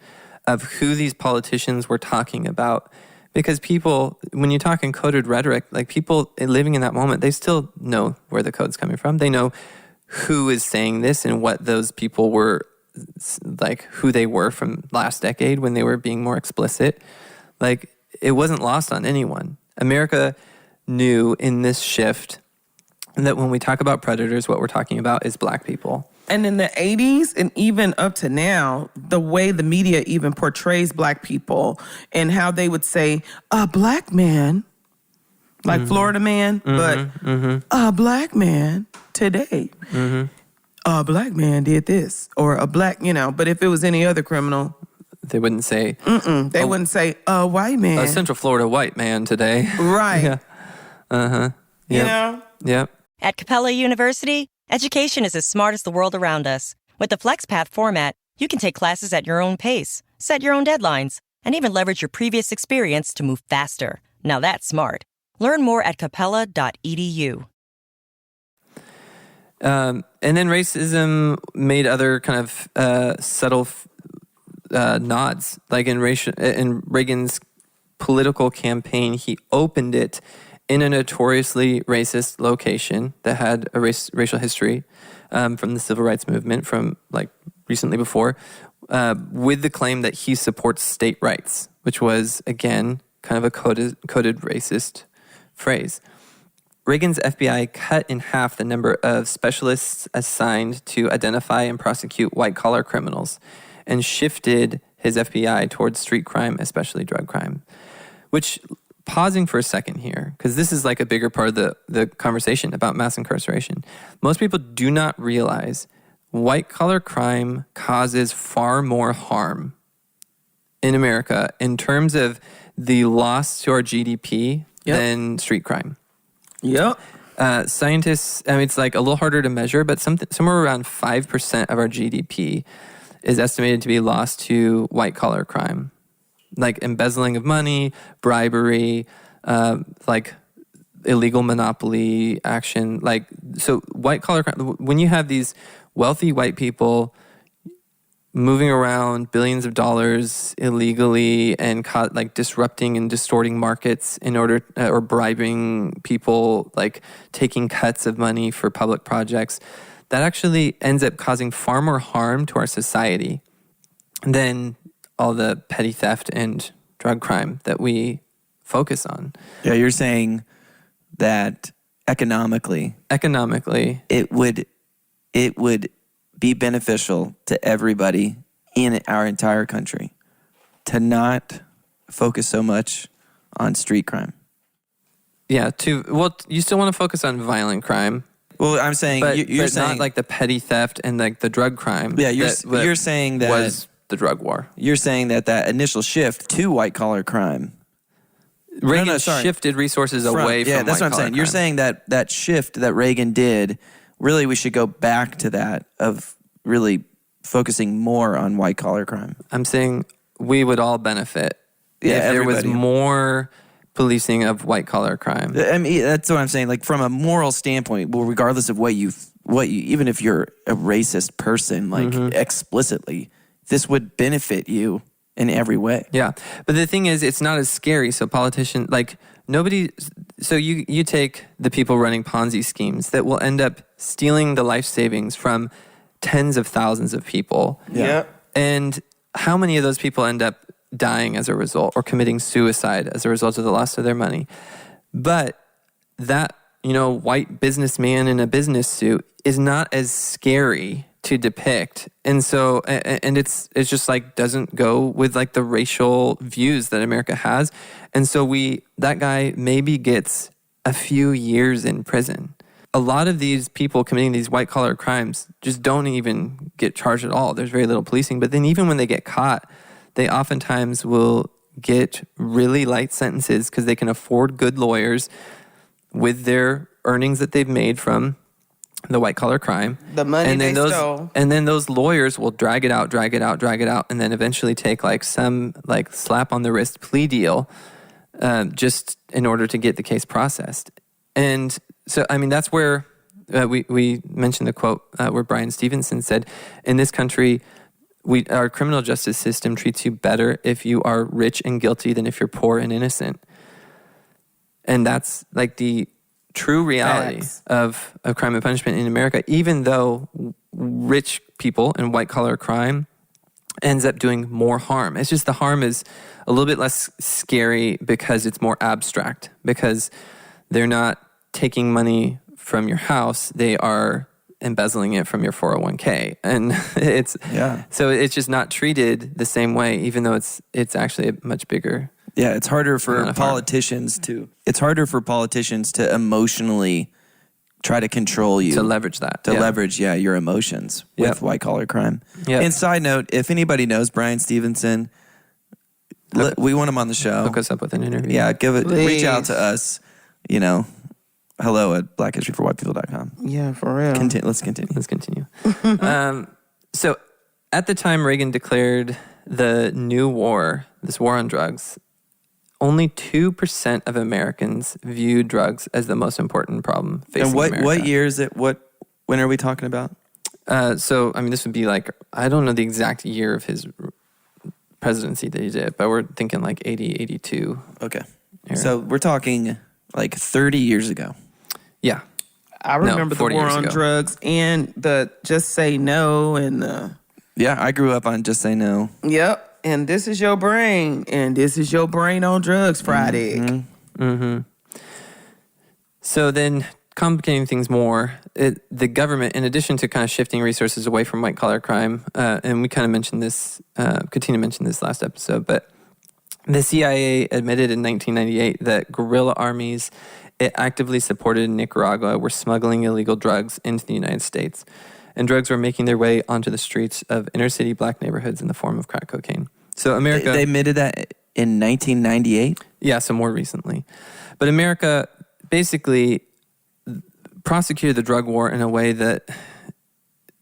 of who these politicians were talking about. Because people, when you talk in coded rhetoric, like people living in that moment, they still know where the code's coming from. They know who is saying this and what those people were, like who they were from last decade when they were being more explicit. Like it wasn't lost on anyone. America knew in this shift that when we talk about predators, what we're talking about is black people. And in the 80s and even up to now, the way the media even portrays black people and how they would say, a black man, like Florida man, but a black man today. A black man did this. Or a black, but if it was any other criminal, they wouldn't say. They wouldn't say a white man. A Central Florida white man today. Right. Yeah. Yep. At Capella University, education is as smart as the world around us. With the FlexPath format, you can take classes at your own pace, set your own deadlines, and even leverage your previous experience to move faster. Now that's smart. Learn more at capella.edu. And then racism made other kind of subtle nods. Like in Reagan's political campaign, he opened it in a notoriously racist location that had a racial history from the civil rights movement from like recently before, with the claim that he supports state rights, which was, again, kind of a coded racist phrase. Reagan's FBI cut in half the number of specialists assigned to identify and prosecute white-collar criminals and shifted his FBI towards street crime, especially drug crime, which... Pausing for a second here, because this is like a bigger part of the conversation about mass incarceration. Most people do not realize white-collar crime causes far more harm in America in terms of the loss to our GDP than street crime. Yep. Scientists, it's like a little harder to measure, but somewhere around 5% of our GDP is estimated to be lost to white-collar crime. Like embezzling of money, bribery, like illegal monopoly action. Like, so white collar crime, when you have these wealthy white people moving around billions of dollars illegally and like disrupting and distorting markets in order, or bribing people, like taking cuts of money for public projects, that actually ends up causing far more harm to our society than all the petty theft and drug crime that we focus on. Yeah, you're saying that economically, it would be beneficial to everybody in our entire country to not focus so much on street crime. Yeah, you still want to focus on violent crime. Well, I'm saying you're saying not like the petty theft and like the drug crime. Yeah, you're saying that was the drug war. You're saying that initial shift to white collar crime, Reagan shifted resources away from. Yeah, that's what I'm saying. Crime. You're saying that shift that Reagan did. Really, we should go back to that of really focusing more on white collar crime. I'm saying we would all benefit if there was more policing of white collar crime. I mean, that's what I'm saying. Like from a moral standpoint, well, regardless of what you, even if you're a racist person, like explicitly, this would benefit you in every way. Yeah, but the thing is, it's not as scary. So politicians, like nobody. So you take the people running Ponzi schemes that will end up stealing the life savings from tens of thousands of people. Yeah. And how many of those people end up dying as a result or committing suicide as a result of the loss of their money? But that, white businessman in a business suit is not as scary to depict. And so, and it's just like doesn't go with like the racial views that America has. And so that guy maybe gets a few years in prison. A lot of these people committing these white collar crimes just don't even get charged at all. There's very little policing. But then even when they get caught, they oftentimes will get really light sentences because they can afford good lawyers with their earnings that they've made from the white collar crime. The money they stole. And then those lawyers will drag it out, and then eventually take like some like slap on the wrist plea deal just in order to get the case processed. And so, I mean, that's where we mentioned the quote where Brian Stevenson said, in this country, our criminal justice system treats you better if you are rich and guilty than if you're poor and innocent. And that's like the true reality of crime and punishment in America, even though rich people and white collar crime ends up doing more harm. It's just the harm is a little bit less scary because it's more abstract, because they're not taking money from your house, they are embezzling it from your 401k. And so it's just not treated the same way, even though it's actually a much bigger. Yeah, it's harder for politicians to emotionally try to control you. To leverage that. Leverage your emotions with white collar crime. Yep. And side note, if anybody knows Brian Stevenson, we want him on the show. Hook us up with an interview. Yeah, reach out to us, hello at blackhistoryforwhitepeople.com. Yeah, for real. Let's continue. So at the time Reagan declared the new war, this war on drugs, only 2% of Americans view drugs as the most important problem facing America. And what year is it? When are we talking about? So, I mean, this would be like, I don't know the exact year of his presidency that he did, but we're thinking like 80, 82. Okay. Era. So we're talking like 30 years ago. Yeah. I remember the war on drugs and the Just Say No and the... Yeah, I grew up on Just Say No. Yep. And this is your brain. And this is your brain on drugs Friday. Mm-hmm. Mm-hmm. So then, complicating things more, the government, in addition to kind of shifting resources away from white-collar crime, and we kind of mentioned this, Katina mentioned this last episode, but the CIA admitted in 1998 that guerrilla armies it actively supported in Nicaragua were smuggling illegal drugs into the United States. And drugs were making their way onto the streets of inner-city black neighborhoods in the form of crack cocaine. So America... They admitted that in 1998? Yeah, so more recently. But America basically prosecuted the drug war in a way that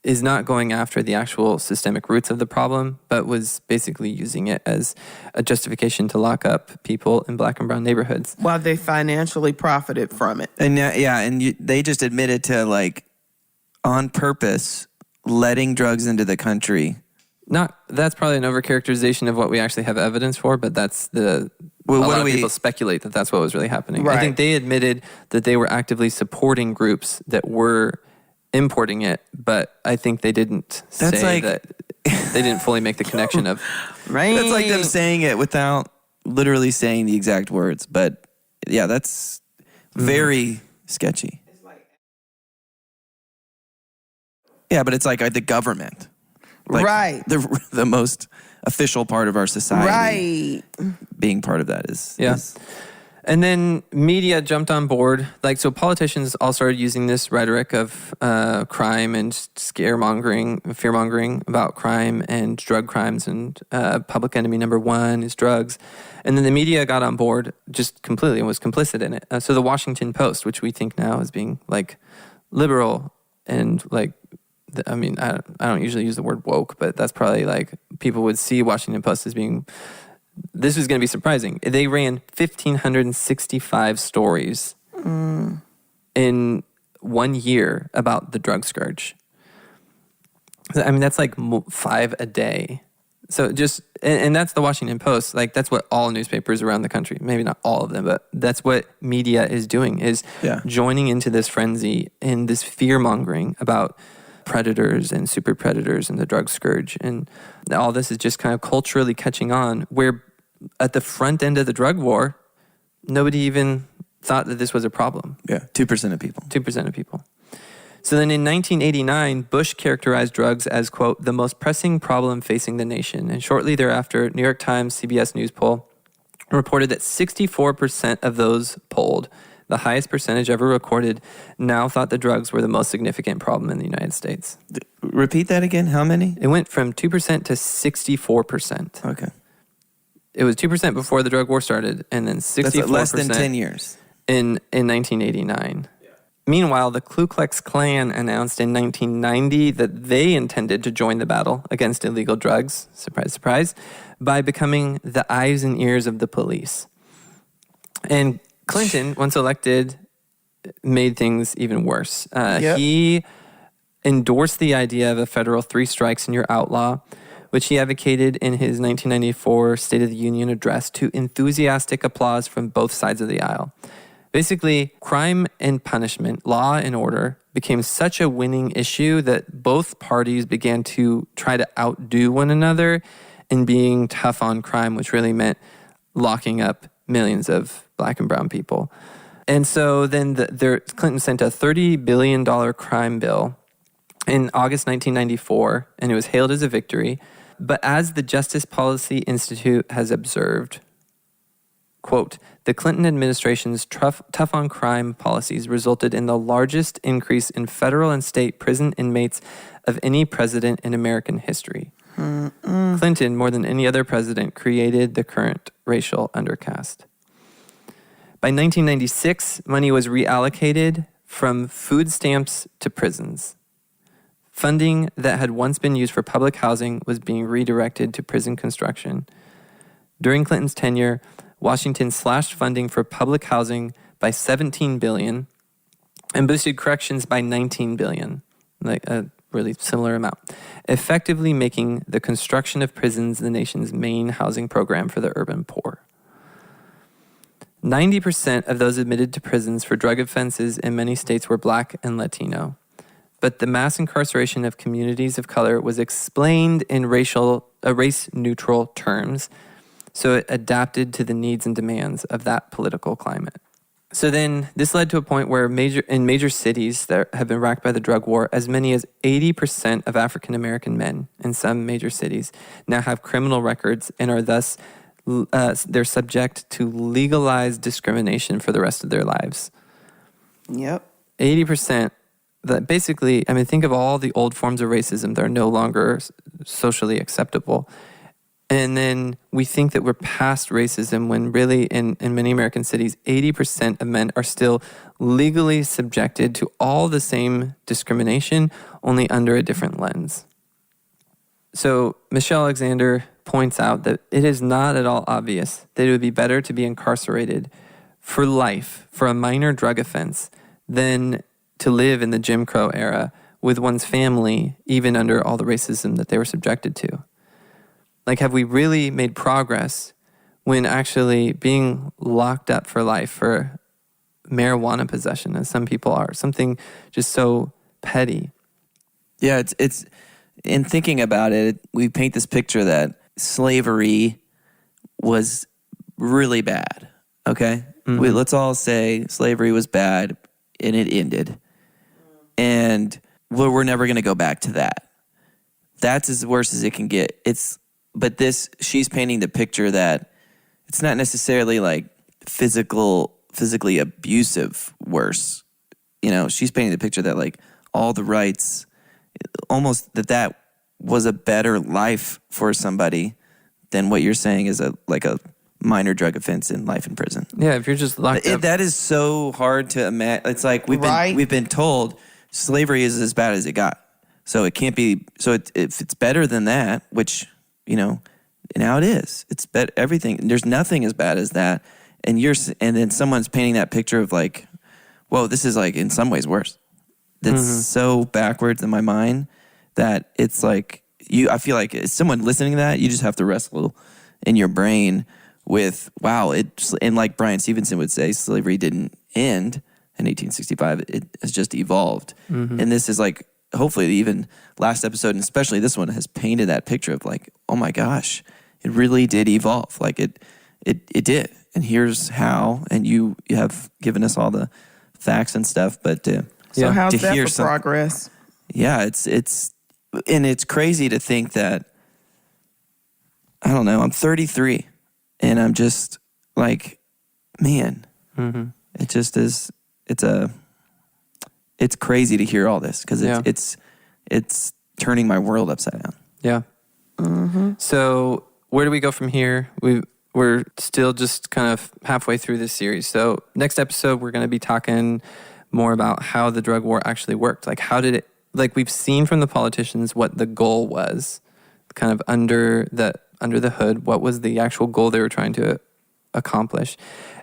is not going after the actual systemic roots of the problem, but was basically using it as a justification to lock up people in black and brown neighborhoods. While they financially profited from it. And they just admitted to, like, on purpose, letting drugs into the country. That's probably an overcharacterization of what we actually have evidence for, but that's a lot of people speculate that that's what was really happening. Right. I think they admitted that they were actively supporting groups that were importing it, but I think they didn't that they didn't fully make the connection of... Right. That's like them saying it without literally saying the exact words. But yeah, that's very sketchy. Yeah, but it's like the government. Like right. The most official part of our society. Right. Being part of that is... Yeah. is And then media jumped on board. So politicians all started using this rhetoric of crime and scaremongering, fear-mongering about crime and drug crimes, and public enemy number one is drugs. And then the media got on board just completely and was complicit in it. So the Washington Post, which we think now as being liberal and I don't usually use the word woke, but that's probably people would see Washington Post as being... This was going to be surprising. They ran 1,565 stories in 1 year about the drug scourge. That's 5 a day. So and that's the Washington Post. That's what all newspapers around the country, maybe not all of them, but that's what media is doing, is joining into this frenzy and this fear-mongering about predators and super predators and the drug scourge. And all this is just kind of culturally catching on, where at the front end of the drug war, nobody even thought that this was a problem. Yeah, 2% of people. 2% of people. So then in 1989, Bush characterized drugs as, quote, the most pressing problem facing the nation. And shortly thereafter, New York Times CBS News poll reported that 64% of those polled, the highest percentage ever recorded, now thought the drugs were the most significant problem in the United States. Repeat that again. How many? It went from 2% to 64%. Okay. It was 2% before the drug war started, and then 64%. That's less than 10 years. In 1989. Yeah. Meanwhile, the Ku Klux Klan announced in 1990 that they intended to join the battle against illegal drugs, surprise, surprise, by becoming the eyes and ears of the police. And Clinton, once elected, made things even worse. He endorsed the idea of a federal 3 strikes and you're outlaw, which he advocated in his 1994 State of the Union address to enthusiastic applause from both sides of the aisle. Basically, crime and punishment, law and order, became such a winning issue that both parties began to try to outdo one another in being tough on crime, which really meant locking up millions of black and brown people. And so then Clinton sent a $30 billion crime bill in August 1994, and it was hailed as a victory. But as the Justice Policy Institute has observed, quote, the Clinton administration's tough on crime policies resulted in the largest increase in federal and state prison inmates of any president in American history. Clinton, more than any other president, created the current racial undercast. By 1996, money was reallocated from food stamps to prisons. Funding that had once been used for public housing was being redirected to prison construction. During Clinton's tenure, Washington slashed funding for public housing by $17 billion and boosted corrections by $19 billion, a really similar amount, effectively making the construction of prisons the nation's main housing program for the urban poor. 90% of those admitted to prisons for drug offenses in many states were Black and Latino. But the mass incarceration of communities of color was explained in race-neutral terms, so it adapted to the needs and demands of that political climate. So then this led to a point where in major cities that have been racked by the drug war, as many as 80% of African-American men in some major cities now have criminal records and are thus they're subject to legalized discrimination for the rest of their lives. Yep. 80%. That basically, think of all the old forms of racism that are no longer socially acceptable. And then we think that we're past racism when really in many American cities, 80% of men are still legally subjected to all the same discrimination, only under a different lens. So Michelle Alexander points out that it is not at all obvious that it would be better to be incarcerated for life for a minor drug offense than to live in the Jim Crow era with one's family, even under all the racism that they were subjected to. Have we really made progress when actually being locked up for life for marijuana possession, as some people are, something just so petty? Yeah, it's in thinking about it, we paint this picture that slavery was really bad, okay? Mm-hmm. Let's all say slavery was bad. and it ended. And we're never going to go back to that. That's as worse as it can get. But she's painting the picture that it's not necessarily like physically abusive worse. You know, she's painting the picture that like all the rights, almost that was a better life for somebody than what you're saying is a minor drug offense in life in prison. Yeah, if you're just locked up. That is so hard to imagine. It's like we've been told slavery is as bad as it got. So it can't be. So if it's better than that, which, you know, now it is. It's everything. There's nothing as bad as that. And then someone's painting that picture of like, whoa, this is like in some ways worse. That's so backwards in my mind that it's like I feel like as someone listening to that, you just have to wrestle in your brain with, wow, and like Brian Stevenson would say, slavery didn't end in 1865. It has just evolved. And this is like, hopefully even last episode, and especially this one, has painted that picture of like, oh my gosh, it really did evolve. Like it did. And here's how, and you have given us all the facts and stuff, but so how's that for progress? Yeah, it's crazy to think that, I don't know, I'm 33 and I'm just like, man, it just is, it's crazy to hear all this because it's turning my world upside down. Yeah. So where do we go from here? We're still just kind of halfway through this series. So next episode, we're going to be talking more about how the drug war actually worked. Like how did it, like we've seen from the politicians what the goal was, kind of under the hood, what was the actual goal they were trying to accomplish.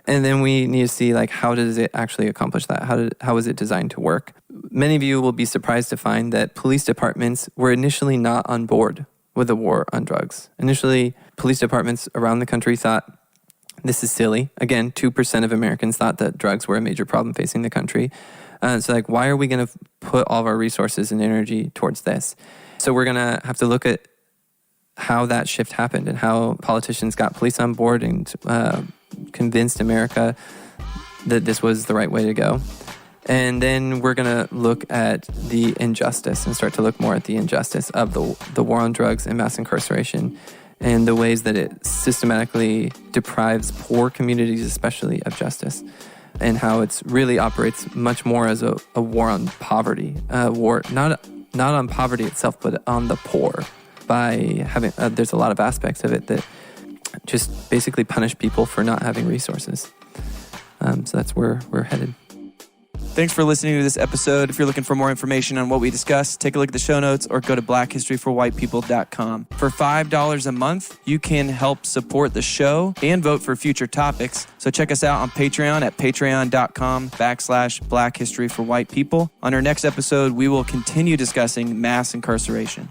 And then we need to see like how does it actually accomplish that? How was it designed to work? Many of you will be surprised to find that police departments were initially not on board with the war on drugs. Initially, police departments around the country thought, this is silly. Again, 2% of Americans thought that drugs were a major problem facing the country. So like, why are we going to put all of our resources and energy towards this? So we're going to have to look at how that shift happened and how politicians got police on board and convinced America that this was the right way to go. And then we're going to look at the injustice and start to look more at the injustice of the war on drugs and mass incarceration and the ways that it systematically deprives poor communities, especially, of justice, and how it really operates much more as a war on poverty, war not on poverty itself, but on the poor by having, there's a lot of aspects of it that just basically punish people for not having resources. So that's where we're headed. Thanks for listening to this episode. If you're looking for more information on what we discussed, take a look at the show notes or go to blackhistoryforwhitepeople.com. For $5 a month, you can help support the show and vote for future topics. So check us out on Patreon at patreon.com/blackhistoryforwhitepeople. On our next episode, we will continue discussing mass incarceration.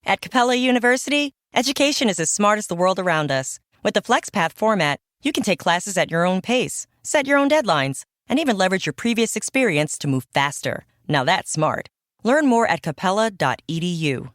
At Capella University, education is as smart as the world around us. With the FlexPath format, you can take classes at your own pace, set your own deadlines, and even leverage your previous experience to move faster. Now that's smart. Learn more at capella.edu.